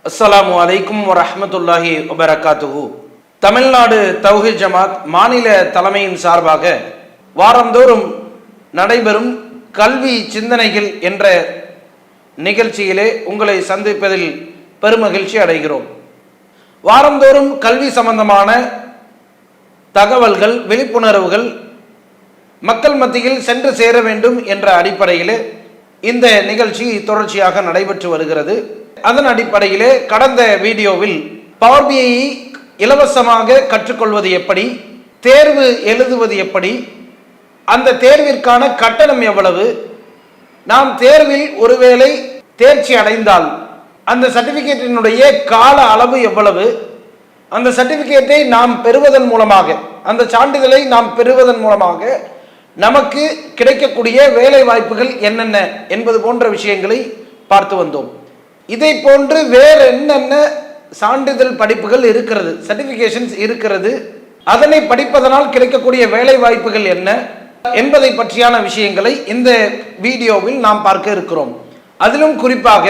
அஸ்ஸலாமு அலைக்கும் வரஹ்மத்துல்லாஹி வபரகாத்துஹு. தமிழ்நாடு தௌஹீத் ஜமாத் மாநில தலைமையின் சார்பாக வாரந்தோறும் நடைபெறும் கல்வி சிந்தனைகள் என்ற நிகழ்ச்சியிலே உங்களை சந்திப்பதில் பெருமகிழ்ச்சி அடைகிறோம். வாரந்தோறும் கல்வி சம்பந்தமான தகவல்கள், விழிப்புணர்வுகள் மக்கள் மத்தியில் சென்று சேர வேண்டும் என்ற அடிப்படையில் இந்த நிகழ்ச்சி தொடர்ச்சியாக நடைபெற்று வருகிறது. அதன் அடிப்படையிலே கடந்த வீடியோவில் பவர் பிஐ இலவசமாக கற்றுக்கொள்வது எப்படி, தேர்வு எழுதுவது எப்படி, அந்த தேர்விற்கான கட்டணம் எவ்வளவு, நாம் தேர்வில் ஒருவேளை தேர்ச்சி அடைந்தால் அந்த சர்டிபிகேட்டினுடைய கால அளவு எவ்வளவு, அந்த சர்டிபிகேட்டை நாம் பெறுவதன் மூலமாக, அந்த சான்றிதழை நாம் பெறுவதன் மூலமாக நமக்கு கிடைக்கக்கூடிய வேலை வாய்ப்புகள் என்னென்ன என்பது போன்ற விஷயங்களை பார்த்து வந்தோம். இதை போன்று வேறு என்னென்ன சான்றிதழ் படிப்புகள் இருக்கிறது, சர்டிபிகேஷன்ஸ் இருக்கிறது, அதனை படிப்பதனால் கிடைக்கக்கூடிய வேலை வாய்ப்புகள் என்ன என்பதை பற்றியான விஷயங்களை இந்த வீடியோவில் நாம் பார்க்க இருக்கிறோம். அதிலும் குறிப்பாக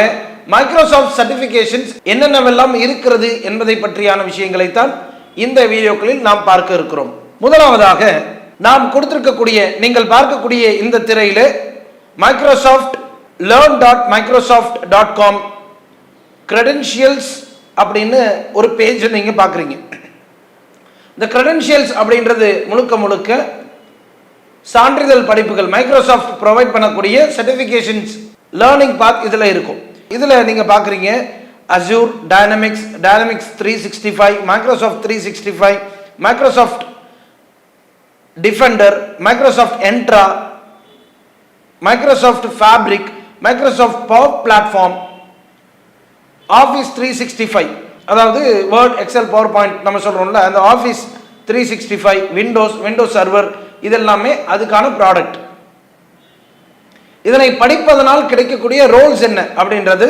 மைக்ரோசாஃப்ட் சர்டிபிகேஷன்ஸ் என்னென்னவெல்லாம் இருக்கிறது என்பதை பற்றியான விஷயங்களைத்தான் இந்த வீடியோக்களில் நாம் பார்க்க இருக்கிறோம். முதலாவதாக நாம் கொடுத்திருக்கக்கூடிய, நீங்கள் பார்க்கக்கூடிய இந்த திரையில மைக்ரோசாஃப்ட் learn.microsoft.com கிரெடென்ஷியல்ஸ் அப்படின்னு ஒரு பேஜ் நீங்க பாக்குறீங்க. இந்த கிரெடென்ஷியல்ஸ் அப்படின்றது முழுக்க முழுக்க சான்றிதழ் படிப்புகள், மைக்ரோசாஃப்ட் ப்ரொவைட் பண்ணக்கூடிய சர்டிஃபிகேஷன்ஸ் லேர்னிங் பாத் இதுல இருக்கும். இதுல நீங்க பாக்குறீங்க Azure, Dynamics 365, Microsoft 365, Microsoft Defender, Microsoft Entra, Microsoft Fabric, Microsoft Power Platform, Office 365, அதாவது வேர்ட், எக்ஸல், பவர் பாயிண்ட் நம்ம சொல்றோம்ல, அந்த ஆஃபீஸ் 365, விண்டோஸ் சர்வர், இதெல்லாமே அதுக்கான ப்ராடக்ட். இதனை படிப்பதனால் கிடைக்கக்கூடிய ரோல்ஸ் என்ன அப்படின்றது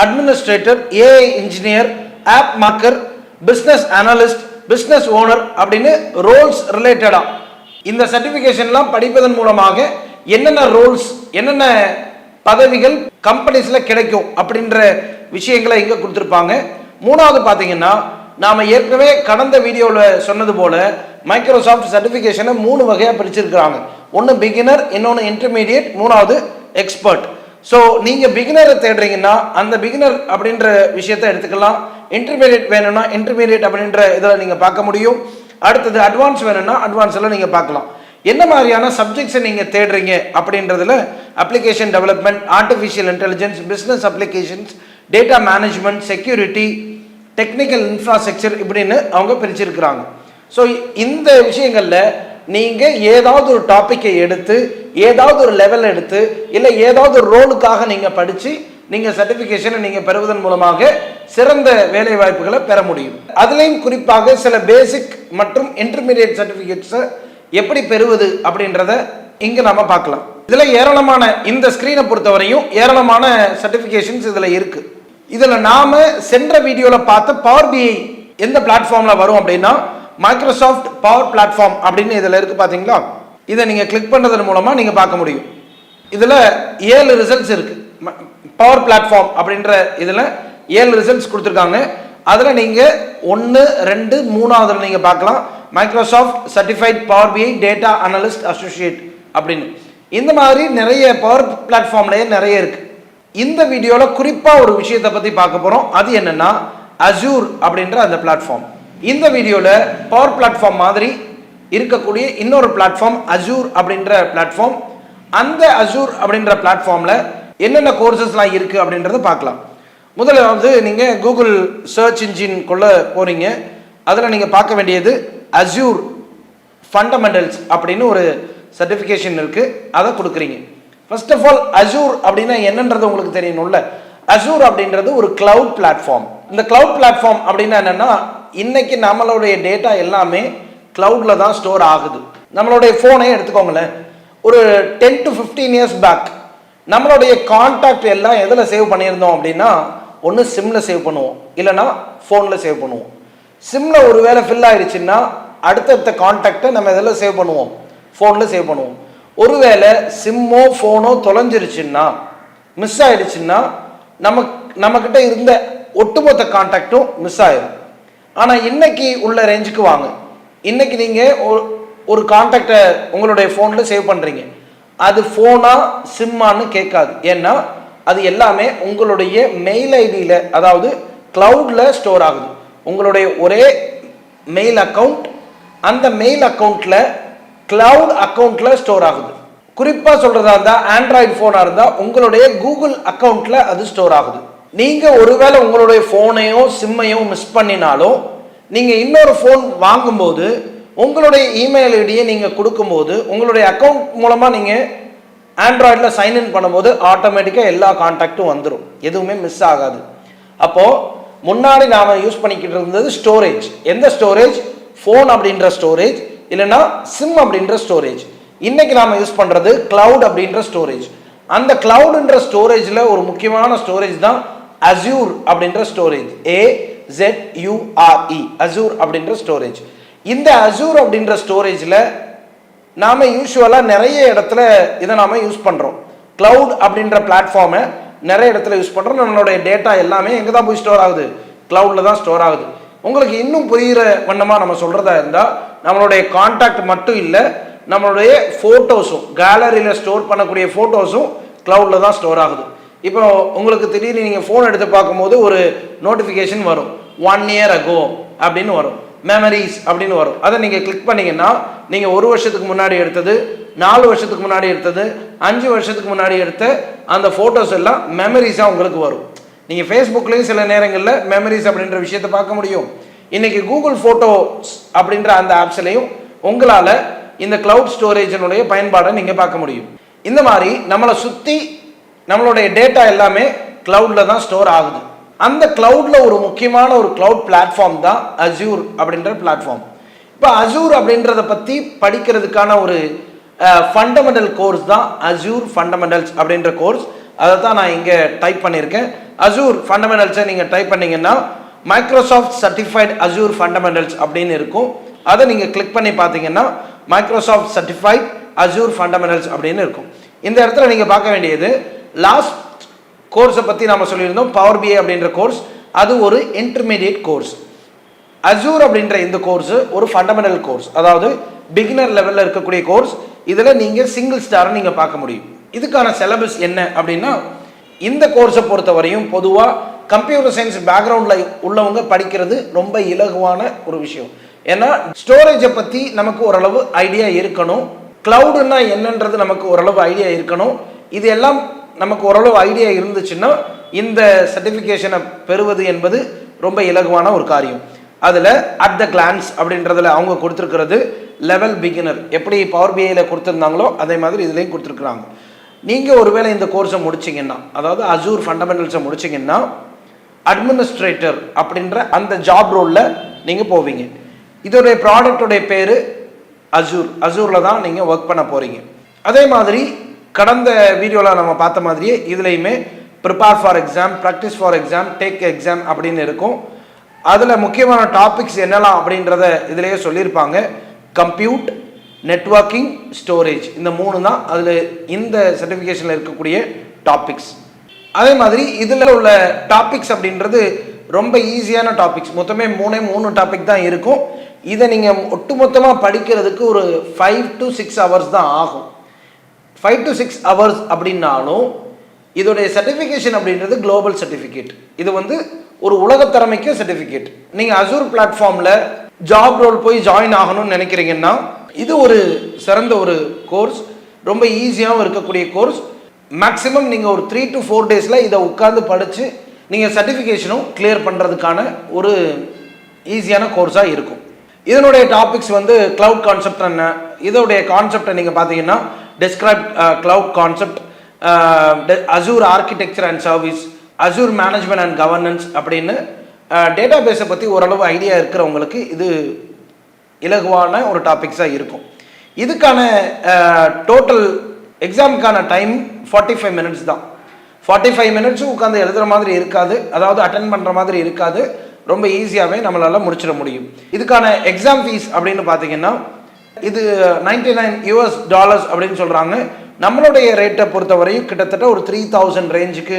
administrator, AI engineer, app maker, business analyst, business owner அப்படின்னு ரோல்ஸ் ரிலேட்டடா இந்த சர்டிபிகேஷன்லாம் படிப்பதன் மூலமாக என்னென்ன ரோல்ஸ், என்னென்ன பதவிகள் கம்பெனிஸ்ல கிடைக்கும் அப்படின்ற விஷயங்களை இங்க கொடுத்திருப்பாங்க. மூணாவது பாத்தீங்கன்னா, நாம ஏற்கனவே கடந்த வீடியோவில் சொன்னது போல மைக்ரோசாஃப்ட் சர்டிபிகேஷனை 3 வகையா பிரிச்சிருக்கிறாங்க. ஒன்னு பிகினர், இன்னொன்னு இன்டர்மீடியட், மூணாவது எக்ஸ்பர்ட். ஸோ நீங்க பிகினரை தேடுறீங்கன்னா அந்த பிகினர் அப்படின்ற விஷயத்தை எடுத்துக்கலாம். இன்டர்மீடியட் வேணும்னா இன்டர்மீடியட் அப்படின்ற இதில் நீங்க பார்க்க முடியும். அடுத்தது அட்வான்ஸ் வேணும்னா அட்வான்ஸ்ல நீங்க பார்க்கலாம். என்ன மாதிரியான சப்ஜெக்ட்ஸை நீங்க தேடுறீங்க அப்படின்றதுல application development, artificial intelligence, business applications, data management, security, technical infrastructure இப்படின்னு அவங்க பிரிச்சிருக்கிறாங்க. ஸோ இந்த விஷயங்கள்ல நீங்க ஏதாவது ஒரு டாபிக்கை எடுத்து, ஏதாவது ஒரு லெவல் எடுத்து, இல்லை ஏதாவது ஒரு ரோலுக்காக நீங்க படிச்சு நீங்க சர்டிபிகேஷனை நீங்க பெறுவதன் மூலமாக சிறந்த வேலை வாய்ப்புகளை பெற முடியும். அதுலேயும் குறிப்பாக சில பேசிக் மற்றும் இன்டர்மீடியட் சர்டிபிகேட்ஸை எப்படி பெறுவது அப்படின்றத இங்க நாம பார்க்கலாம். இதுல ஏராளமான, இந்த ஸ்கிரீனை பொறுத்தவரையும் ஏராளமான சர்டிபிகேஷன்ஸ் இதுல இருக்கு. இதுல நாம சென்ற வீடியோல பார்த்த பவர் பிஐ எந்த பிளாட்ஃபார்ம்ல வரும் அப்படின்னா மைக்ரோசாஃப்ட் பவர் பிளாட்ஃபார்ம் அப்படின்னு இதுல இருக்கு. பாத்தீங்களா, இதை நீங்க கிளிக் பண்றதன் மூலமா நீங்க பார்க்க முடியும். இதுல 7 ரிசல்ட்ஸ் இருக்கு. பவர் பிளாட்ஃபார்ம் அப்படின்ற இதுல 7 ரிசல்ட்ஸ் கொடுத்துருக்காங்க. அதுல நீங்க 1, 2, 3 நீங்க பார்க்கலாம். மைக்ரோசாஃப்ட் சர்டிஃபைட் பவர் பிஐ டேட்டா அனலிஸ்ட் அசோசியேட் அப்படின்னு இந்த மாதிரி நிறைய பவர் பிளாட்ஃபார்ம்லயே நிறைய இருக்கு. இந்த வீடியோல குறிப்பா ஒரு விஷயத்தை பத்தி பார்க்க போறோம். அது என்னன்னா அசூர் அப்படின்ற அந்த பிளாட்ஃபார்ம். இந்த வீடியோல பவர் பிளாட்ஃபார்ம் மாதிரி இருக்கக்கூடிய இன்னொரு பிளாட்ஃபார்ம் அசூர் அப்படின்ற பிளாட்ஃபார்ம். அந்த அசூர் அப்படின்ற பிளாட்ஃபார்ம்ல என்னென்ன கோர்சஸ்லாம் இருக்கு அப்படின்றத பார்க்கலாம். முதலாவது நீங்க கூகுள் சர்ச் இன்ஜின் கொள்ள போறீங்க. அதுல நீங்க பார்க்க வேண்டியது அசூர் ஃபண்டமெண்டல்ஸ் அப்படின்னு ஒரு சர்டிஃபிகேஷன் இருக்கு. அதை கொடுக்குறீங்க. ஃபர்ஸ்ட் ஆஃப் ஆல் அசூர் அப்படின்னா என்னன்றது உங்களுக்கு தெரியணும்ல. அசூர் அப்படின்றது ஒரு கிளவுட் பிளாட்ஃபார்ம். இந்த கிளவுட் பிளாட்ஃபார்ம் அப்படின்னா என்னன்னா, இன்னைக்கு நம்மளுடைய டேட்டா எல்லாமே கிளவுட்ல தான் ஸ்டோர் ஆகுது. நம்மளுடைய போனை எடுத்துக்கோங்களேன். ஒரு 10 to 15 years பேக் நம்மளுடைய கான்டாக்ட் எல்லாம் எதில் சேவ் பண்ணியிருந்தோம் அப்படின்னா, ஒன்று சிம்ல சேவ் பண்ணுவோம், இல்லைன்னா ஃபோன்ல சேவ் பண்ணுவோம். சிம்ல ஒரு வேளை ஃபில் ஆயிடுச்சுன்னா அடுத்தடுத்த கான்டாக்டை நம்ம எதில் சேவ் பண்ணுவோம், ஃபோன்ல சேவ் பண்ணுவோம். ஒருவேளை சிம்மோ ஃபோனோ தொலைஞ்சிருச்சுன்னா, மிஸ் ஆயிடுச்சுன்னா, நம்மக்கிட்ட இருந்த ஒட்டுமொத்த கான்டாக்டும் மிஸ் ஆயிடும். ஆனால் இன்னைக்கு உள்ள ரேஞ்சுக்கு வாங்க. இன்னைக்கு நீங்கள் ஒரு கான்டாக்டை உங்களுடைய ஃபோனில் சேவ் பண்ணுறீங்க, அது ஃபோனா சிம்மான்னு கேட்காது. ஏன்னா அது எல்லாமே உங்களுடைய மெயில் ஐடியில், அதாவது கிளவுடில் ஸ்டோர் ஆகுது. உங்களுடைய ஒரே மெயில் அக்கௌண்ட், அந்த மெயில் அக்கௌண்ட்டில் கிளவுட் அக்கௌண்ட்டில் ஸ்டோர் ஆகுது. குறிப்பாக சொல்கிறதா இருந்தால் ஆண்ட்ராய்டு ஃபோனாக இருந்தால் உங்களுடைய கூகுள் அக்கௌண்ட்டில் அது ஸ்டோர் ஆகுது. நீங்கள் ஒருவேளை உங்களுடைய ஃபோனையோ சிம்மையோ மிஸ் பண்ணினாலும் நீங்கள் இன்னொரு ஃபோன் வாங்கும்போது உங்களுடைய இமெயில் ஐடியை நீங்கள் கொடுக்கும்போது உங்களுடைய அக்கௌண்ட் மூலமாக நீங்கள் ஆண்ட்ராய்டில் சைன்இன் பண்ணும்போது ஆட்டோமேட்டிக்காக எல்லா கான்டாக்டும் வந்துடும், எதுவுமே மிஸ் ஆகாது. அப்போது முன்னாடி நாம் யூஸ் பண்ணிக்கிட்டு இருந்தது ஸ்டோரேஜ். எந்த ஸ்டோரேஜ்? ஃபோன் அப்படின்ற ஸ்டோரேஜ், இல்லைன்னா சிம் அப்படின்ற ஸ்டோரேஜ். இன்னைக்கு நாம் யூஸ் பண்ணுறது கிளவுட் அப்படின்ற ஸ்டோரேஜ். அந்த கிளவுடுன்ற ஸ்டோரேஜில் ஒரு முக்கியமான ஸ்டோரேஜ் தான் அசூர் அப்படின்ற ஸ்டோரேஜ். AZURE, அசூர் அப்படின்ற ஸ்டோரேஜ். இந்த அசூர் அப்படின்ற ஸ்டோரேஜில் நாம் யூஸ்வலாக நிறைய இடத்துல இதை நாம் யூஸ் பண்ணுறோம். கிளவுட் அப்படின்ற பிளாட்ஃபார்மை நிறைய இடத்துல யூஸ் பண்ணுறோம். நம்மளுடைய டேட்டா எல்லாமே எங்கே தான் போய் ஸ்டோர் ஆகுது? கிளவுடில் தான் ஸ்டோர் ஆகுது. உங்களுக்கு இன்னும் புரிகிற வண்ணமாக நம்ம சொல்கிறதா இருந்தால், நம்மளுடைய கான்டாக்ட் மட்டும் இல்லை, நம்மளுடைய ஃபோட்டோஸும், கேலரியில் ஸ்டோர் பண்ணக்கூடிய ஃபோட்டோஸும் கிளவுடில் தான் ஸ்டோர் ஆகுது. இப்போ உங்களுக்கு திடீர்னு நீங்கள் ஃபோன் எடுத்து பார்க்கும்போது ஒரு நோட்டிஃபிகேஷன் வரும், 1 year ago அப்படின்னு வரும், மெமரிஸ் அப்படின்னு வரும். அதை நீங்கள் கிளிக் பண்ணிங்கன்னா நீங்கள் 1 வருஷத்துக்கு முன்னாடி எடுத்தது, 4 வருஷத்துக்கு முன்னாடி எடுத்தது, 5 வருஷத்துக்கு முன்னாடி எடுத்த அந்த ஃபோட்டோஸ் எல்லாம் மெமரிஸாக உங்களுக்கு வரும். நீங்கள் ஃபேஸ்புக்லேயும் சில நேரங்களில் மெமரிஸ் அப்படின்ற விஷயத்தை பார்க்க முடியும். இன்றைக்கி கூகுள் ஃபோட்டோஸ் அப்படின்ற அந்த ஆப்ஸ்லையும் உங்களால் இந்த கிளவுட் ஸ்டோரேஜினுடைய பயன்பாடை நீங்கள் பார்க்க முடியும். இந்த மாதிரி நம்மளை சுற்றி நம்மளுடைய டேட்டா எல்லாமே கிளவுடில் தான் ஸ்டோர் ஆகுது. அந்த கிளவுடில் ஒரு முக்கியமான ஒரு கிளவுட் பிளாட்ஃபார்ம் தான் அசூர் அப்படின்ற பிளாட்ஃபார்ம். இப்போ அசூர் அப்படின்றத பற்றி படிக்கிறதுக்கான ஒரு ஃபண்டமெண்டல் கோர்ஸ் தான் அசூர் ஃபண்டமெண்டல்ஸ் அப்படின்ற கோர்ஸ். அதை தான் நான் இங்கே டைப் பண்ணியிருக்கேன். அசூர் ஃபண்டமெண்டல்ஸை நீங்கள் டைப் பண்ணிங்கன்னா மைக்ரோசாஃப்ட் சர்டிஃபைட் அசூர் ஃபண்டமெண்டல்ஸ் அப்படின்னு இருக்கும். அதை நீங்கள் கிளிக் பண்ணி பார்த்தீங்கன்னா மைக்ரோசாஃப்ட் சர்டிஃபைட் அசூர் ஃபண்டமெண்டல்ஸ் அப்படின்னு இருக்கும். இந்த இடத்துல நீங்கள் பார்க்க வேண்டியது, லாஸ்ட் கோர்ஸை பற்றி நாம் சொல்லியிருந்தோம், பவர் பிஐ அப்படின்ற கோர்ஸ். அது ஒரு இன்டர்மீடியட் கோர்ஸ். அசூர் அப்படின்ற இந்த கோர்ஸு ஒரு ஃபண்டமெண்டல் கோர்ஸ், அதாவது பிகினர் லெவலில் இருக்கக்கூடிய கோர்ஸ். இதில் நீங்கள் சிங்கிள் ஸ்டாரை நீங்கள் பார்க்க முடியும். இதுக்கான சிலபஸ் என்ன அப்படின்னா, இந்த கோர்ஸை பொறுத்தவரையும் பொதுவாக கம்ப்யூட்டர் சயின்ஸ் பேக்ரவுண்டில் உள்ளவங்க படிக்கிறது ரொம்ப இலகுவான ஒரு விஷயம். ஏன்னா ஸ்டோரேஜை பற்றி நமக்கு ஓரளவு ஐடியா இருக்கணும், கிளவுடுன்னா என்னன்றது நமக்கு ஓரளவு ஐடியா இருக்கணும். இது எல்லாம் நமக்கு ஓரளவு ஐடியா இருந்துச்சுன்னா இந்த சர்டிஃபிகேஷனை பெறுவது என்பது ரொம்ப இலகுவான ஒரு காரியம். அதில் அட் த கிளான்ஸ் அப்படின்றதுல அவங்க கொடுத்துருக்கிறது லெவல் பிகினர், எப்படி பவர் பிஐயில் கொடுத்துருந்தாங்களோ அதே மாதிரி இதுலேயும் கொடுத்துருக்குறாங்க. நீங்கள் ஒருவேளை இந்த கோர்ஸை முடிச்சிங்கன்னா, அதாவது அசூர் ஃபண்டமெண்டல்ஸை முடிச்சிங்கன்னா அட்மினிஸ்ட்ரேட்டர் அப்படின்ற அந்த ஜாப் ரோலில் நீங்கள் போவீங்க. இதோடைய ப்ராடக்டோடைய பேர் அசூரில் தான் நீங்கள் ஒர்க் பண்ண போகிறீங்க. அதே மாதிரி கடந்த வீடியோவில் நம்ம பார்த்த மாதிரியே இதுலேயுமே prepare for exam, practice for exam, take exam அப்படின்னு இருக்கும். அதில் முக்கியமான டாபிக்ஸ் என்னெல்லாம் அப்படின்றத இதிலேயே சொல்லியிருப்பாங்க. கம்ப்யூட், நெட்வொர்க்கிங், ஸ்டோரேஜ், இந்த 3 தான் அதில் இந்த சர்டிஃபிகேஷனில் இருக்கக்கூடிய டாபிக்ஸ். அதே மாதிரி இதில் உள்ள டாபிக்ஸ் அப்படின்றது ரொம்ப ஈஸியான டாபிக்ஸ். மொத்தமே 3 டாபிக் தான் இருக்கும். இதை நீங்கள் ஒட்டுமொத்தமாக படிக்கிறதுக்கு ஒரு 5 to 6 hours தான் ஆகும். 5 to 6 hours அப்படின்னாலும் இதோடைய சர்டிஃபிகேஷன் அப்படின்றது குளோபல் சர்டிஃபிகேட். இது ஒரு உலகத்தரமைக்கு சர்டிஃபிகேட். நீங்கள் அசூர் பிளாட்ஃபார்மில் ஜாப் ரோல் போய் ஜாயின் ஆகணும்னு நினைக்கிறீங்கன்னா இது ஒரு சிறந்த ஒரு கோர்ஸ், ரொம்ப ஈஸியாகவும் இருக்கக்கூடிய கோர்ஸ். மேக்ஸிமம் நீங்கள் ஒரு 3 to 4 days இதை உட்கார்ந்து படித்து நீங்கள் சர்டிஃபிகேஷனும் கிளியர் பண்ணுறதுக்கான ஒரு ஈஸியான கோர்ஸாக இருக்கும். இதனுடைய டாபிக்ஸ் கிளவுட் கான்செப்ட் என்ன, இதோடைய கான்செப்டை நீங்கள் பார்த்தீங்கன்னா describe cloud concept, Azure architecture and service, Azure management and governance அப்படின்னு டேட்டா பேஸை பற்றி ஓரளவு ஐடியா இருக்கிறவங்களுக்கு இது இலகுவான ஒரு டாபிக்ஸாக இருக்கும். இதுக்கான டோட்டல் எக்ஸாமுக்கான டைம் 45 minutes தான். 45 minutes உட்காந்து எழுதுகிற மாதிரி இருக்காது, அதாவது அட்டென்ட் பண்ணுற மாதிரி இருக்காது. ரொம்ப ஈஸியாகவே நம்மளால் முடிச்சிட முடியும். இதுக்கான எக்ஸாம் ஃபீஸ் அப்படின்னு பார்த்தீங்கன்னா இது $99 அப்படின்னு சொல்கிறாங்க. நம்மளுடைய ரேட்டை பொறுத்தவரையும் கிட்டத்தட்ட ஒரு 3000 ரேஞ்சுக்கு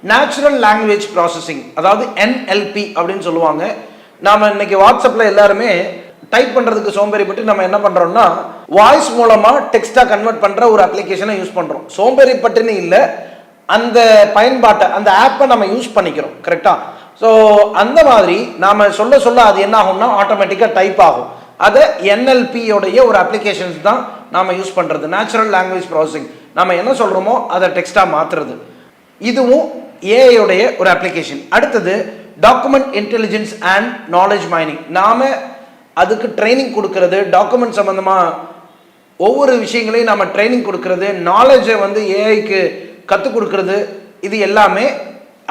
நேச்சுரல் லாங்குவேஜ் ப்ராசஸிங், அதாவது NLP அப்படின்னு சொல்லுவாங்க. நாம் இன்னைக்கு வாட்ஸ்அப்பில் எல்லாருமே டைப் பண்ணுறதுக்கு சோம்பேறிப்பட்டு நம்ம என்ன பண்ணுறோம்னா வாய்ஸ் மூலமாக டெக்ஸ்ட்டாக கன்வெர்ட் பண்ணுற ஒரு அப்ளிகேஷனை யூஸ் பண்ணுறோம். சோம்பேறிப்பட்டுன்னு இல்லை, அந்த பயன்பாட்டை அந்த ஆப்பை நம்ம யூஸ் பண்ணிக்கிறோம். கரெக்டாக? ஸோ அந்த மாதிரி நாம் சொல்ல சொல்ல அது என்ன ஆகும்னா ஆட்டோமேட்டிக்காக டைப் ஆகும். அதை NLP-யோடைய ஒரு அப்ளிகேஷன்ஸ் தான் நாம் யூஸ் பண்ணுறது. நேச்சுரல் லாங்குவேஜ் ப்ராசஸிங், நம்ம என்ன சொல்கிறோமோ அதை டெக்ஸ்ட்டாக மாற்றுறது. இதுவும் ஏஐயோடைய ஒரு அப்ளிகேஷன். அடுத்தது document intelligence and knowledge mining. நாம் அதுக்கு ட்ரைனிங் கொடுக்கறது, டாக்குமெண்ட் சம்மந்தமாக ஒவ்வொரு விஷயங்களையும் நம்ம ட்ரைனிங் கொடுக்கறது, நாலேஜை வந்து ஏஐக்கு கற்றுக் கொடுக்கறது, இது எல்லாமே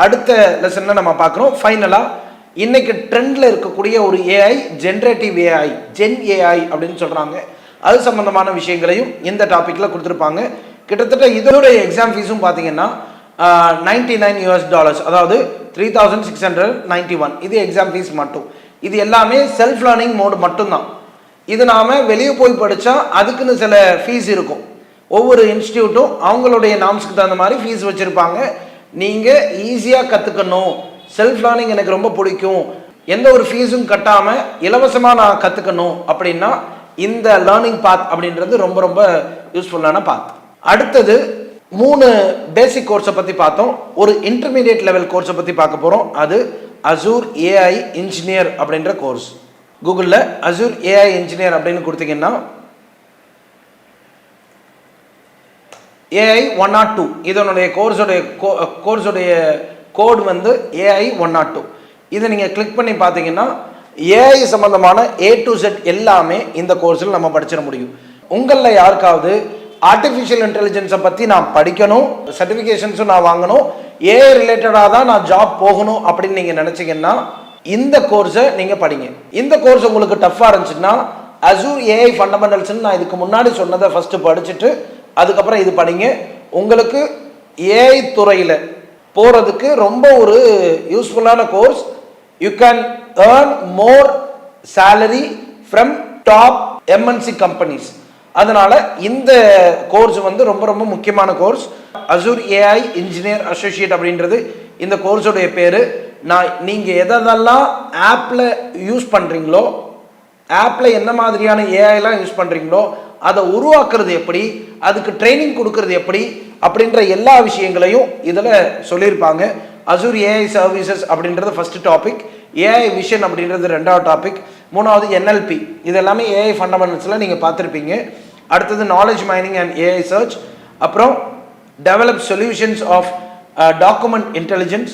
அடுத்த லெசனில் நம்ம பார்க்குறோம். ஃபைனலாக இன்னைக்கு ட்ரெண்டில் இருக்கக்கூடிய ஒரு AI generative AI, gen AI அப்படின்னு சொல்கிறாங்க. அது சம்மந்தமான விஷயங்களையும் இந்த டாப்பிக்கில் கொடுத்துருப்பாங்க. கிட்டத்தட்ட இதோடைய எக்ஸாம் ஃபீஸும் பார்த்தீங்கன்னா $99, அதாவது 3691. இது எக்ஸாம் ஃபீஸ் மட்டும். இது எல்லாமே செல்ஃப் லேர்னிங் மோடு மட்டும்தான். இது நாம் வெளியே போய் படித்தா அதுக்குன்னு சில ஃபீஸ் இருக்கும். ஒவ்வொரு இன்ஸ்டியூட்டும் அவங்களுடைய நாம்ஸ்க்கு தகுந்த மாதிரி ஃபீஸ் வச்சுருப்பாங்க. நீங்கள் ஈஸியாக கற்றுக்கணும், செல்ஃப் லேர்னிங் எனக்கு ரொம்ப பிடிக்கும், எந்த ஒரு ஃபீஸும் கட்டாமல் இலவசமாக நான் கற்றுக்கணும் அப்படின்னா இந்த லேர்னிங் பாத் அப்படின்றது ரொம்ப ரொம்ப யூஸ்ஃபுல்லான பாத். அடுத்தது 3 பேசிக் கோர்ஸை பற்றி பார்த்தோம். ஒரு இன்டர்மீடியட் லெவல் கோர்ஸை பற்றி பார்க்க போகிறோம். அது அசூர் AI இன்ஜினியர் அப்படின்ற கோர்ஸ். கூகுளில் அசூர் AI இன்ஜினியர் அப்படின்னு கொடுத்தீங்கன்னா AI 102 இதனுடைய கோர்ஸுடைய கோட் வந்து AI 102. இதை நீங்கள் கிளிக் பண்ணி பார்த்தீங்கன்னா ஏஐ சம்பந்தமான A to Z எல்லாமே இந்த கோர்ஸில் நம்ம படிச்சிட முடியும். உங்களில் யாருக்காவது ஆர்டிஃபிஷியல் இன்டெலிஜென்ஸை பற்றி நான் படிக்கணும், சர்டிஃபிகேஷன்ஸும் நான் வாங்கணும், ஏஐ ரிலேட்டடாக தான் நான் ஜாப் போகணும் அப்படின்னு நீங்கள் நினச்சிங்கன்னா இந்த கோர்ஸை நீங்கள் படிங்க. இந்த கோர்ஸ் உங்களுக்கு டஃப்பாக இருந்துச்சுன்னா அசூர் AI ஃபண்டமெண்டல்ஸ்ன்னு நான் இதுக்கு முன்னாடி சொன்னதை ஃபஸ்ட்டு படிச்சுட்டு அதுக்கப்புறம் இது படிங்க. உங்களுக்கு ஏஐ துறையில் போகிறதுக்கு ரொம்ப ஒரு யூஸ்ஃபுல்லான course. You can earn more salary from top MNC companies. அதனால இந்த கோர்ஸ் வந்து ரொம்ப ரொம்ப முக்கியமான course. Azure AI engineer associate அப்படின்றது இந்த கோர்ஸோடைய பேர். நீங்கள் எதெல்லாம் ஆப்பில் யூஸ் பண்ணுறீங்களோ, ஆப்பில் என்ன மாதிரியான ஏஐலாம் யூஸ் பண்ணுறீங்களோ அதை உருவாக்குறது எப்படி, அதுக்கு ட்ரைனிங் கொடுக்கறது எப்படி அப்படின்ற எல்லா விஷயங்களையும் இதில் சொல்லியிருப்பாங்க. அசூர் AI சர்வீசஸ் அப்படின்றது ஃபஸ்ட்டு டாபிக், AI விஷன் அப்படின்றது 2வது டாபிக், 3வது NLP. இது எல்லாமே AI ஃபண்டமெண்டல்ஸில் நீங்கள் பார்த்துருப்பீங்க. அடுத்தது knowledge mining and AI search, அப்புறம் develop solutions of document intelligence,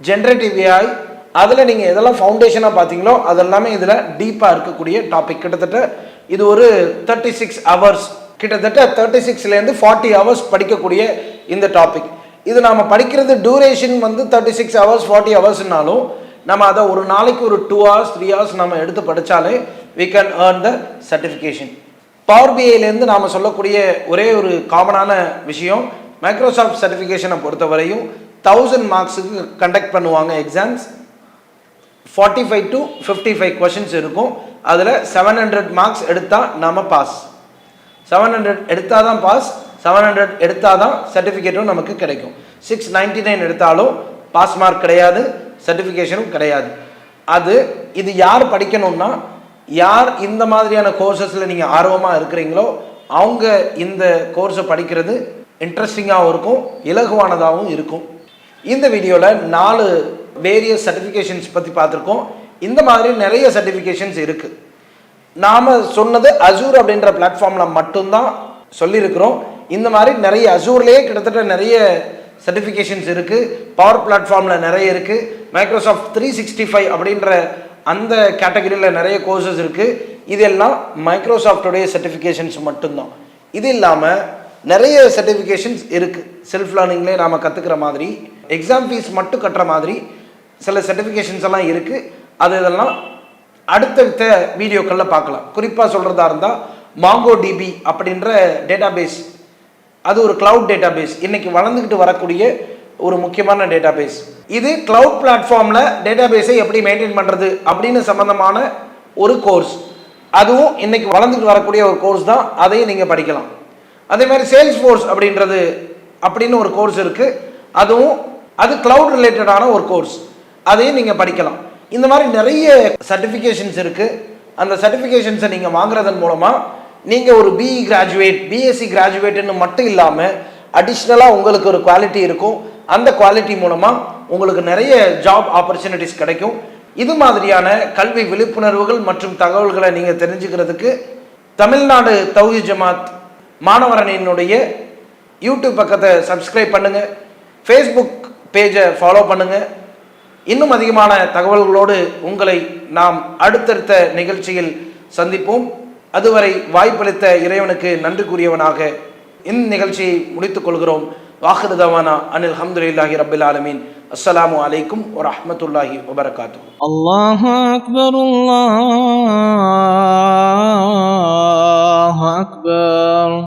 generative AI. அதில் நீங்கள் எதெல்லாம் ஃபவுண்டேஷனாக பார்த்தீங்களோ அதெல்லாமே இதில் டீப்பாக இருக்கக்கூடிய டாபிக். கிட்டத்தட்ட இது ஒரு 36 ஹவர்ஸ், கிட்டத்தட்ட 36லேருந்து 40 ஹவர்ஸ் படிக்கக்கூடிய இந்த டாபிக். இது நாம் படிக்கிறது டியூரேஷன் வந்து 36 ஹவர்ஸ் 40 ஹவர்ஸ்னாலும் நம்ம அதை ஒரு நாளைக்கு ஒரு 2 hours 3 hours நம்ம எடுத்து படித்தாலே we can earn the certification. Power பிஐலேருந்து நாம் சொல்லக்கூடிய ஒரே ஒரு காமனான விஷயம், மைக்ரோசாஃப்ட் சர்டிஃபிகேஷனை பொறுத்தவரையும் 1000 மார்க்ஸுக்கு கண்டக்ட் பண்ணுவாங்க எக்ஸாம்ஸ். 45 to 55 கொஷின்ஸ் இருக்கும். அதில் 700 மார்க்ஸ் எடுத்தால் நம்ம பாஸ். 700 எடுத்தால் தான் பாஸ், 700 எடுத்தால் தான் சர்டிஃபிகேட்டும் நமக்கு கிடைக்கும். 699 எடுத்தாலும் பாஸ் மார்க் கிடையாது, சர்டிஃபிகேஷனும் கிடையாது. இது யார் படிக்கணும்னா, யார் இந்த மாதிரியான கோர்சஸில் நீங்கள் ஆர்வமாக இருக்கிறீங்களோ அவங்க இந்த கோர்ஸை படிக்கிறது இன்ட்ரெஸ்டிங்காகவும் இருக்கும், இலகுவானதாகவும் இருக்கும். இந்த வீடியோவில் 4 வேரியஸ் சர்டிஃபிகேஷன்ஸ் பற்றி பார்த்துருக்கோம். இந்த மாதிரி நிறைய சர்டிஃபிகேஷன்ஸ் இருக்குது. நாம் சொன்னது அசூர் அப்படின்ற பிளாட்ஃபார்மில் மட்டும்தான் சொல்லியிருக்கிறோம். இந்த மாதிரி நிறைய அசூர்லேயே கிட்டத்தட்ட நிறைய சர்டிஃபிகேஷன்ஸ் இருக்குது. பவர் பிளாட்ஃபார்மில் நிறைய இருக்குது. மைக்ரோசாஃப்ட் 365 அப்படின்ற அந்த கேட்டகரியில் நிறைய கோர்சஸ் இருக்குது. இதெல்லாம் மைக்ரோசாஃப்டோடைய சர்டிஃபிகேஷன்ஸ் மட்டும்தான். இது இல்லாமல் நிறைய சர்டிஃபிகேஷன்ஸ் இருக்குது. செல்ஃப் லேர்னிங்லேயே நாம் கற்றுக்கிற மாதிரி, எக்ஸாம் ஃபீஸ் மட்டும் கட்டுற மாதிரி சில சர்டிஃபிகேஷன்ஸ் எல்லாம் இருக்குது. இதெல்லாம் அடுத்தடுத்த வீடியோக்களில் பார்க்கலாம். குறிப்பாக சொல்கிறதா இருந்தால் MongoDB அப்படின்ற டேட்டாபேஸ், அது ஒரு க்ளவுட் டேட்டாபேஸ், இன்றைக்கி வளர்ந்துக்கிட்டு வரக்கூடிய ஒரு முக்கியமான டேட்டாபேஸ். இது க்ளவுட் பிளாட்ஃபார்மில் டேட்டாபேஸை எப்படி மெயின்டைன் பண்ணுறது அப்படின்னு சம்மந்தமான ஒரு கோர்ஸ். அதுவும் இன்றைக்கி வளர்ந்துக்கிட்டு வரக்கூடிய ஒரு கோர்ஸ் தான், அதையும் நீங்கள் படிக்கலாம். அதே மாதிரி சேல்ஸ் ஃபோர்ஸ் அப்படின்னு ஒரு கோர்ஸ் இருக்குது. அதுவும் அது கிளவுட் ரிலேட்டடான ஒரு கோர்ஸ், அதையும் நீங்கள் படிக்கலாம். இந்த மாதிரி நிறைய சர்டிஃபிகேஷன்ஸ் இருக்குது. அந்த சர்டிஃபிகேஷன்ஸை நீங்கள் வாங்குறதன் மூலமாக நீங்கள் ஒரு பிஇ கிராஜுவேட், பிஎஸ்சி கிராஜுவேட்னு மட்டும் இல்லாமல் அடிஷ்னலாக உங்களுக்கு ஒரு குவாலிட்டி இருக்கும். அந்த குவாலிட்டி மூலமாக உங்களுக்கு நிறைய ஜாப் ஆப்பர்ச்சுனிட்டிஸ் கிடைக்கும். இது மாதிரியான கல்வி விழிப்புணர்வுகள் மற்றும் தகவல்களை நீங்கள் தெரிஞ்சுக்கிறதுக்கு தமிழ்நாடு தௌஹீத் ஜமாத் மாணவரணியினுடைய யூடியூப் பக்கத்தை சப்ஸ்கிரைப் பண்ணுங்கள், ஃபேஸ்புக் பேஜை ஃபாலோ பண்ணுங்கள். இன்னும் அதிகமான தகவல்களோடு உங்களை நாம் அடுத்தடுத்த நிகழ்ச்சியில் சந்திப்போம். அதுவரை வாய்ப்பளித்த இறைவனுக்கு நன்றி கூறியவனாக இந்த நிகழ்ச்சியை முடித்துக் கொள்கிறோம். வாஹிரு தவானா அனில் அல்ஹம்துலில்லாஹி ரப்பில் ஆலமீன். அஸ்ஸலாமு அலைக்கும் வரஹ்மத்துல்லாஹி வபரகாத்துஹு. அல்லாஹு அக்பர், அல்லாஹு அக்பர்.